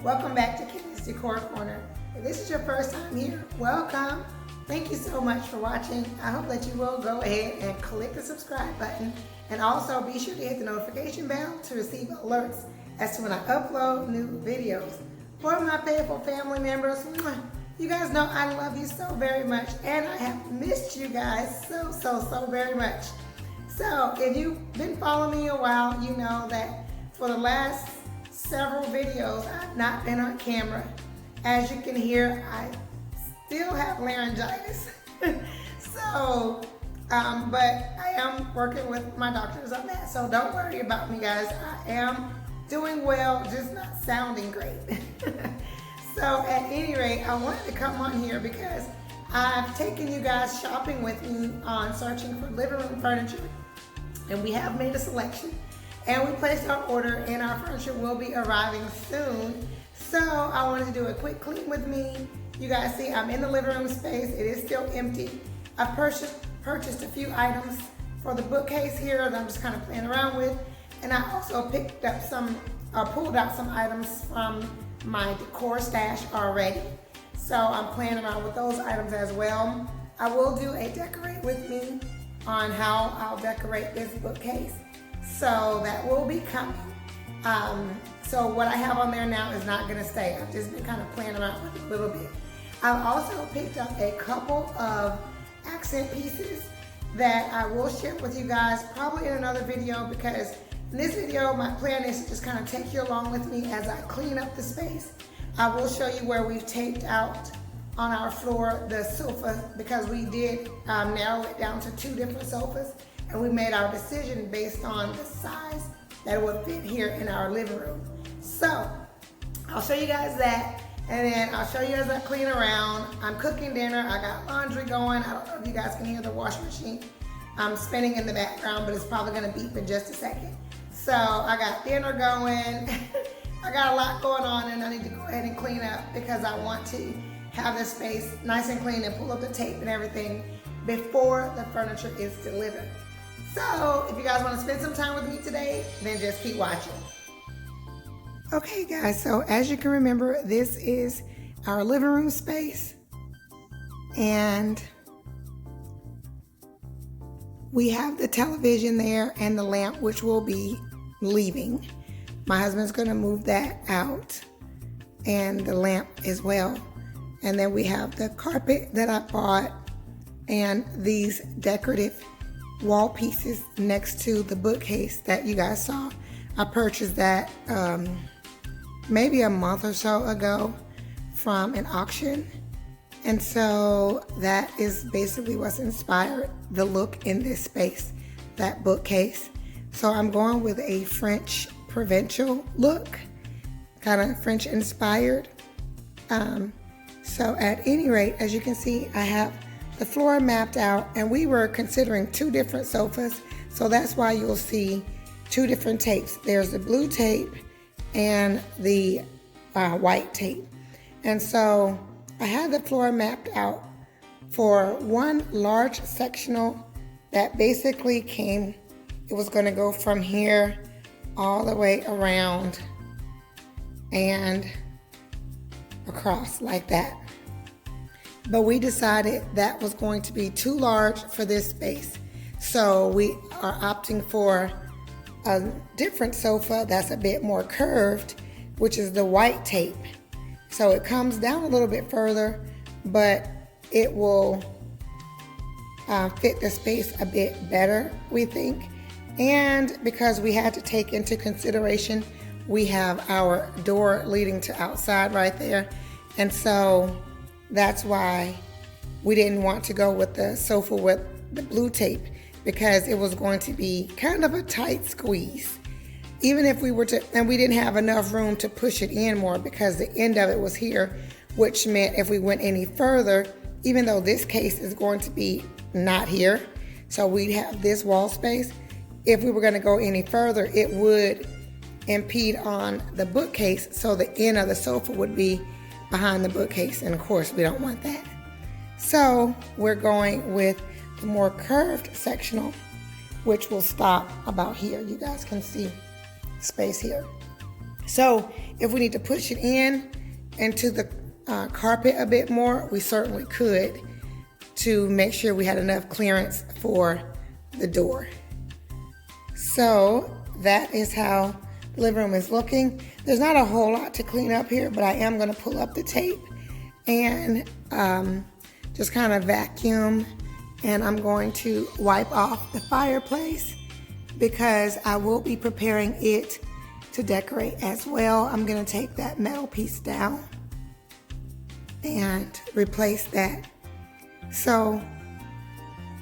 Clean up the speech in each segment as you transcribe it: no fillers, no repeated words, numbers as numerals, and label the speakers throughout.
Speaker 1: Welcome back to Kenny's Decor Corner. If this is your first time here, welcome. Thank you so much for watching. I hope that you will go ahead and click the subscribe button, and also be sure to hit the notification bell to receive alerts as to when I upload new videos. For my faithful family members, you guys know I love you so very much, and I have missed you guys so very much. So if you've been following me a while, you know that for the last several videos I've not been on camera. As you can hear, I still have laryngitis. But I am working with my doctors on that, so don't worry about me, guys. I am doing well, just not sounding great. So at any rate, I wanted to come on here because I've taken you guys shopping with me on searching for living room furniture, and we have made a selection, and we placed our order, and our furniture will be arriving soon. So I wanted to do a quick clean with me. You guys see I'm in the living room space. It is still empty. I purchased a few items for the bookcase here that I'm just kind of playing around with, and I also pulled out some items from my decor stash already. So I'm playing around with those items as well. I will do a decorate with me on how I'll decorate this bookcase. So that will be coming. So what I have on there now is not gonna stay. I've just been kind of playing around with it a little bit. I've also picked up a couple of accent pieces that I will share with you guys probably in another video, because in this video my plan is to just kind of take you along with me as I clean up the space. I will show you where we've taped out on our floor the sofa, because we did narrow it down to 2 different sofas, and we made our decision based on the size that would fit here in our living room. So I'll show you guys that, and then I'll show you as I clean around. I'm cooking dinner. I got laundry going. I don't know if you guys can hear the washing machine spinning in the background, but it's probably gonna beep in just a second. So I got dinner going. I got a lot going on, and I need to go ahead and clean up because I want to have this space nice and clean and pull up the tape and everything before the furniture is delivered. So if you guys want to spend some time with me today, then just keep watching. Okay guys, so as you can remember, this is our living room space, and we have the television there and the lamp, which will be leaving. My husband's gonna move that out, and the lamp as well. And then we have the carpet that I bought and these decorative wall pieces next to the bookcase that you guys saw. I purchased that maybe a month or so ago from an auction. And so that is basically what's inspired the look in this space, that bookcase. So I'm going with a French provincial look, kind of French inspired. So at any rate, as you can see, I have the floor mapped out, and we were considering 2 different sofas. So that's why you'll see 2 different tapes. There's the blue tape and the white tape. And so I had the floor mapped out for one large sectional that basically it was gonna go from here all the way around and across like that. But we decided that was going to be too large for this space. So we are opting for a different sofa that's a bit more curved, which is the white tape. So it comes down a little bit further, but it will fit the space a bit better, we think. And because we had to take into consideration, we have our door leading to outside right there. And so that's why we didn't want to go with the sofa with the blue tape, because it was going to be kind of a tight squeeze. Even if we were to, and we didn't have enough room to push it in more because the end of it was here, which meant if we went any further, even though this case is going to be not here, so we'd have this wall space. If we were going to go any further, it would impede on the bookcase, so the end of the sofa would be behind the bookcase, and of course we don't want that. So we're going with the more curved sectional, which will stop about here. You guys can see space here. So if we need to push it into the carpet a bit more, we certainly could, to make sure we had enough clearance for the door. So that is how the living room is looking. There's not a whole lot to clean up here, but I am going to pull up the tape and just kind of vacuum, and I'm going to wipe off the fireplace because I will be preparing it to decorate as well. I'm going to take that metal piece down and replace that. So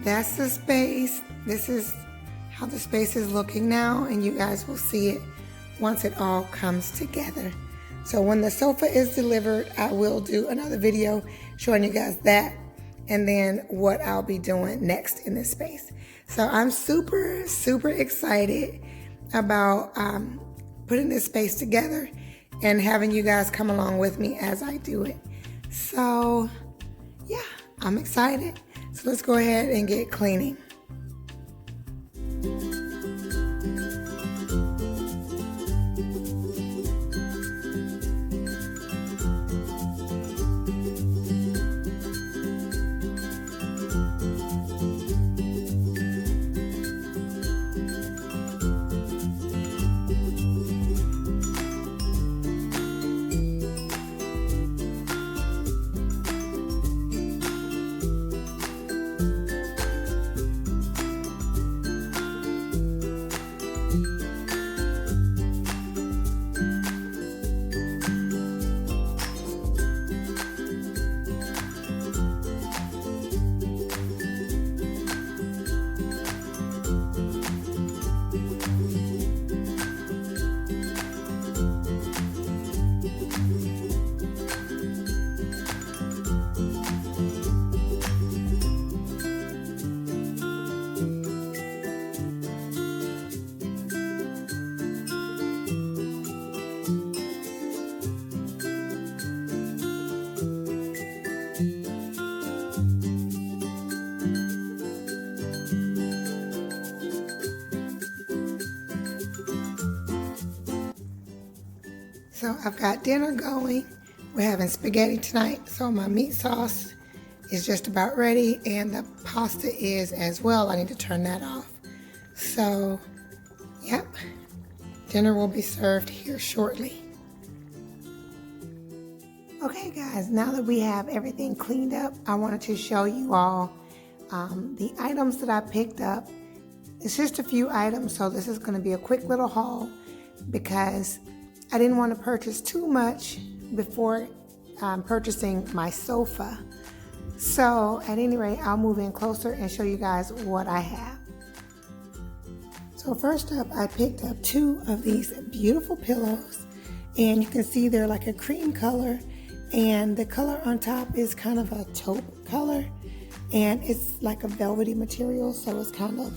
Speaker 1: that's the space. This is how the space is looking now, and you guys will see it once it all comes together. So when the sofa is delivered, I will do another video showing you guys that, and then what I'll be doing next in this space. So I'm super, super excited about putting this space together and having you guys come along with me as I do it. So yeah, I'm excited. So let's go ahead and get cleaning. So I've got dinner going. We're having spaghetti tonight. So my meat sauce is just about ready, and the pasta is as well. I need to turn that off. So, yep, dinner will be served here shortly. Okay guys, now that we have everything cleaned up, I wanted to show you all the items that I picked up. It's just a few items, so this is going to be a quick little haul because I didn't want to purchase too much before purchasing my sofa. So at any rate, I'll move in closer and show you guys what I have. So first up, I picked up 2 of these beautiful pillows, and you can see they're like a cream color, and the color on top is kind of a taupe color, and it's like a velvety material, so it's kind of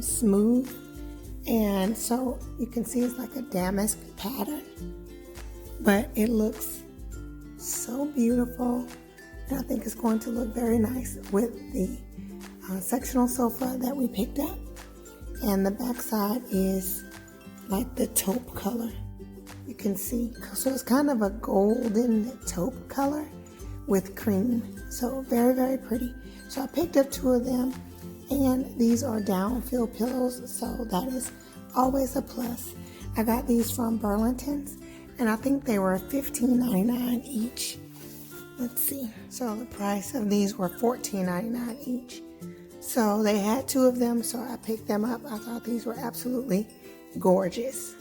Speaker 1: smooth. And so you can see it's like a damask pattern, but it looks so beautiful, and I think it's going to look very nice with the sectional sofa that we picked up. And the back side is like the taupe color, you can see. So it's kind of a golden taupe color with cream, so very, very pretty. So I picked up 2 of them. And these are down-fill pillows, so that is always a plus. I got these from Burlingtons, and I think they were $15.99 each. Let's see. So the price of these were $14.99 each. So they had 2 of them, so I picked them up. I thought these were absolutely gorgeous.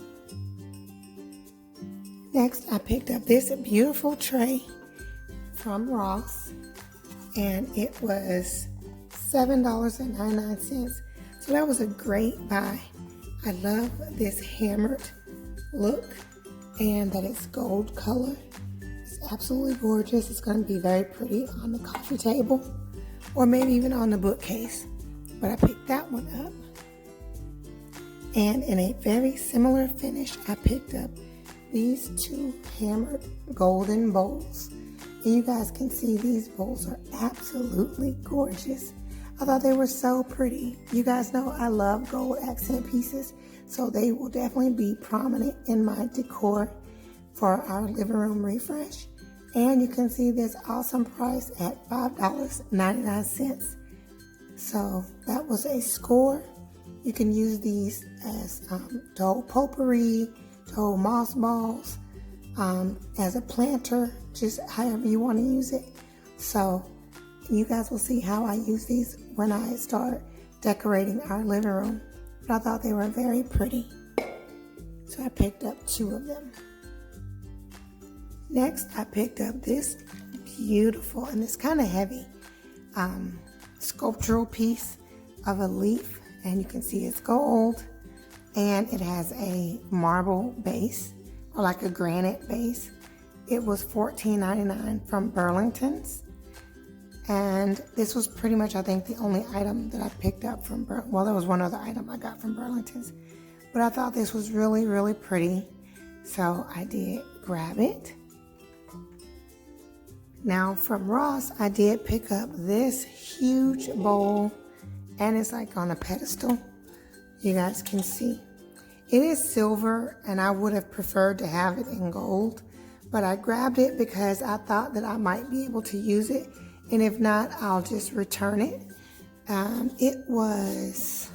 Speaker 1: Next, I picked up this beautiful tray from Ross, and it was $7.99, so that was a great buy. I love this hammered look and that it's gold color. It's absolutely gorgeous. It's going to be very pretty on the coffee table or maybe even on the bookcase, but I picked that one up. And in a very similar finish, I picked up these 2 hammered golden bowls, and you guys can see these bowls are absolutely gorgeous. I thought they were so pretty. You guys know I love gold accent pieces, So they will definitely be prominent in my decor for our living room refresh. And you can see this awesome price at $5.99. So that was a score. You can use these as to hold potpourri, to hold moss balls, as a planter, just however you want to use it. So you guys will see how I use these when I start decorating our living room. But I thought they were very pretty, so I picked up 2 of them. Next, I picked up this beautiful, and it's kind of heavy, sculptural piece of a leaf, and you can see it's gold, and it has a marble base, or like a granite base. It was $14.99 from Burlingtons, and this was pretty much, I think, the only item that I picked up from well, there was one other item I got from Burlingtons, but I thought this was really, really pretty, so I did grab it. Now from Ross, I did pick up this huge bowl, and it's like on a pedestal. You guys can see. It is silver, and I would have preferred to have it in gold, but I grabbed it because I thought that I might be able to use it, and if not, I'll just return it. It was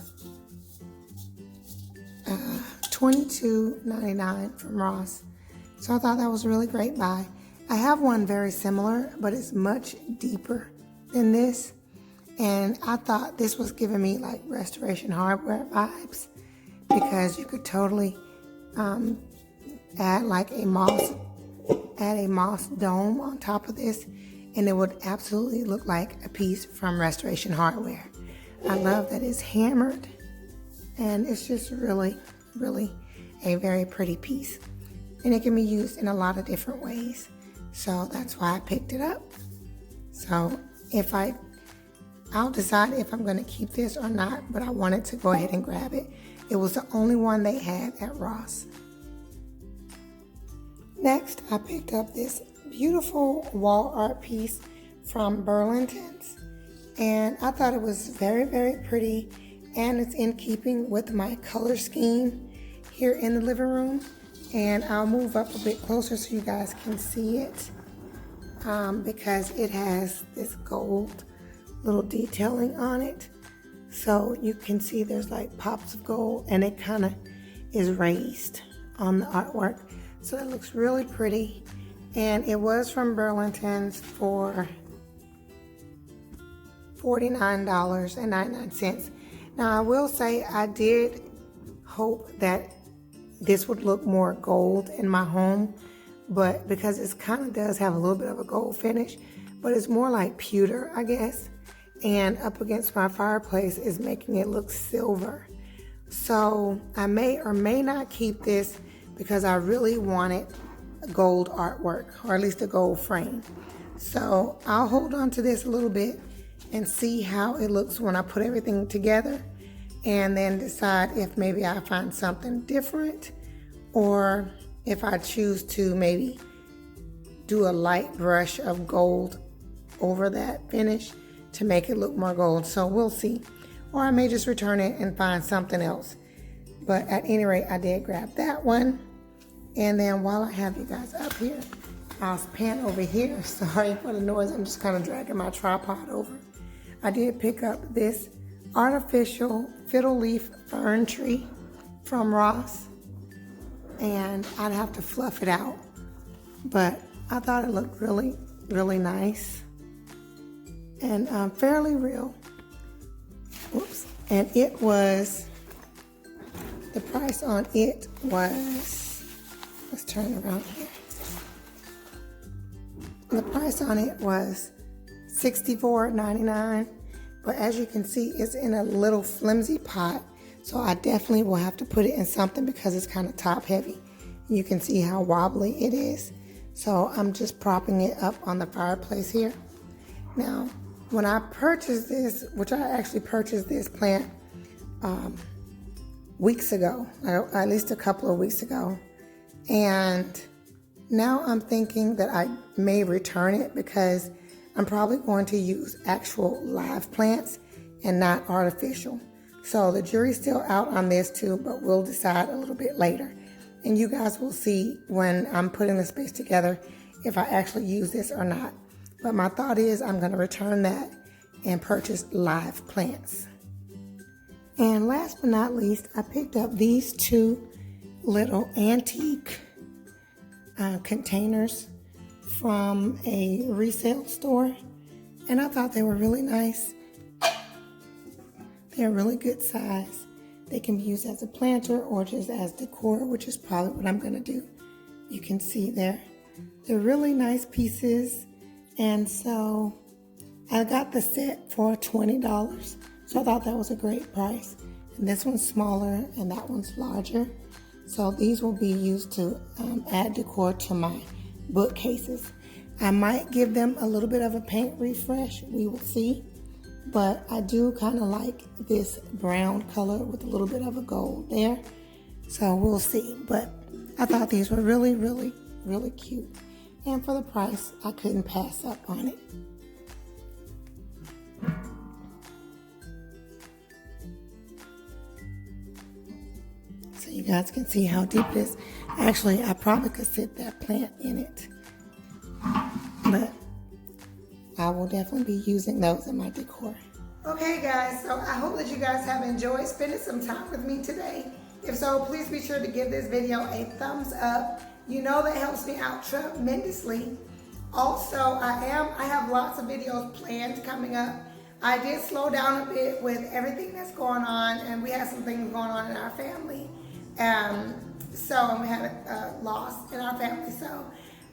Speaker 1: $22.99 from Ross, so I thought that was a really great buy. I have one very similar, but it's much deeper than this. And I thought this was giving me like Restoration Hardware vibes, because you could totally add a moss dome on top of this, and it would absolutely look like a piece from Restoration Hardware. I love that it's hammered, and it's just really, really a very pretty piece. And it can be used in a lot of different ways. So that's why I picked it up. So I'll decide if I'm going to keep this or not, but I wanted to go ahead and grab it. It was the only one they had at Ross. Next, I picked up this beautiful wall art piece from Burlingtons, and I thought it was very, very pretty, and it's in keeping with my color scheme here in the living room. And I'll move up a bit closer so you guys can see it, because it has this gold little detailing on it. So you can see there's like pops of gold, and it kind of is raised on the artwork. So it looks really pretty. And it was from Burlington's for $49.99. Now I will say I did hope that this would look more gold in my home, but because it kind of does have a little bit of a gold finish, but it's more like pewter, I guess, and up against my fireplace is making it look silver. So I may or may not keep this, because I really wanted a gold artwork, or at least a gold frame. So I'll hold on to this a little bit and see how it looks when I put everything together, and then decide if maybe I find something different, or if I choose to maybe do a light brush of gold over that finish to make it look more gold. So we'll see. Or I may just return it and find something else. But at any rate, I did grab that one. And then while I have you guys up here, I'll pan over here. Sorry for the noise. I'm just kind of dragging my tripod over. I did pick up this artificial fiddle leaf fern tree from Ross, and I'd have to fluff it out, but I thought it looked really, really nice and fairly real. Whoops. And it was, the price on it was, let's turn around here. The price on it was $64.99. But as you can see, it's in a little flimsy pot. So I definitely will have to put it in something, because it's kind of top heavy. You can see how wobbly it is. So I'm just propping it up on the fireplace here. Now, when I purchased this, which I actually purchased this plant weeks ago, at least a couple of weeks ago. And now I'm thinking that I may return it, because I'm probably going to use actual live plants and not artificial. So the jury's still out on this too, but we'll decide a little bit later. And you guys will see when I'm putting the space together if I actually use this or not. But my thought is I'm going to return that and purchase live plants. And last but not least, I picked up these two little antique containers from a resale store. And I thought they were really nice. They're really good size. They can be used as a planter or just as decor, which is probably what I'm going to do. You can see there. They're really nice pieces. And so I got the set for $20. So I thought that was a great price. And this one's smaller and that one's larger. So these will be used to add decor to my bookcases. I might give them a little bit of a paint refresh. We will see. But I do kind of like this brown color with a little bit of a gold there. So we'll see. But I thought these were really, really, really cute. And for the price, I couldn't pass up on it. So you guys can see how deep it is. Actually, I probably could sit that plant in it. But I will definitely be using those in my decor. Okay guys, so I hope that you guys have enjoyed spending some time with me today. If so, please be sure to give this video a thumbs up. You know that helps me out tremendously. Also, I have lots of videos planned coming up. I did slow down a bit with everything that's going on, and we had some things going on in our family. And we had a loss in our family,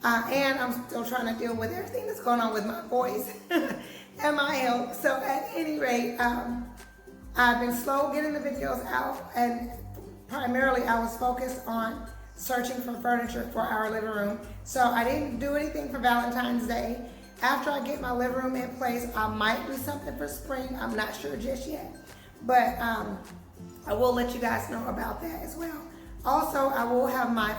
Speaker 1: and I'm still trying to deal with everything that's going on with my voice and my health. So at any rate, I've been slow getting the videos out, and primarily I was focused on searching for furniture for our living room. So I didn't do anything for Valentine's Day. After I get my living room in place, I might do something for spring. I'm not sure just yet, but I will let you guys know about that as well. Also, I will have my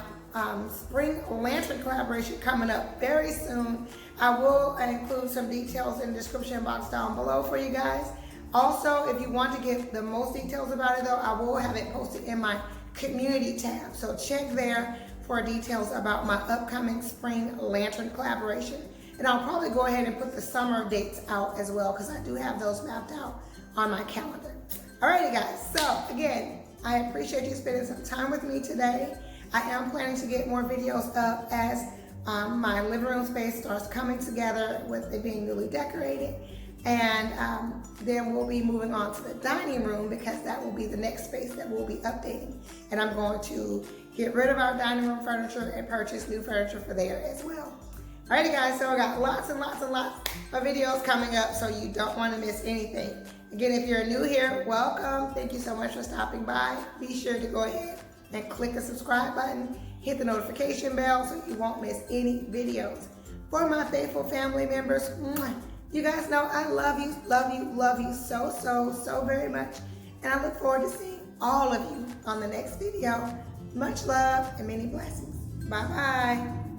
Speaker 1: spring lantern collaboration coming up very soon. I will include some details in the description box down below for you guys. Also, if you want to get the most details about it though, I will have it posted in my community tab. So check there for details about my upcoming spring lantern collaboration. And I'll probably go ahead and put the summer dates out as well, because I do have those mapped out on my calendar. Alrighty guys, so again, I appreciate you spending some time with me today. I am planning to get more videos up as my living room space starts coming together with it being newly decorated. And then we'll be moving on to the dining room, because that will be the next space that we'll be updating. And I'm going to get rid of our dining room furniture and purchase new furniture for there as well. Alrighty guys, so I got lots and lots and lots of videos coming up, so you don't want to miss anything. Again, if you're new here, welcome. Thank you so much for stopping by. Be sure to go ahead and click the subscribe button, hit the notification bell so you won't miss any videos. For my faithful family members, you guys know I love you, love you, love you so, so, so very much. And I look forward to seeing all of you on the next video. Much love and many blessings. Bye-bye.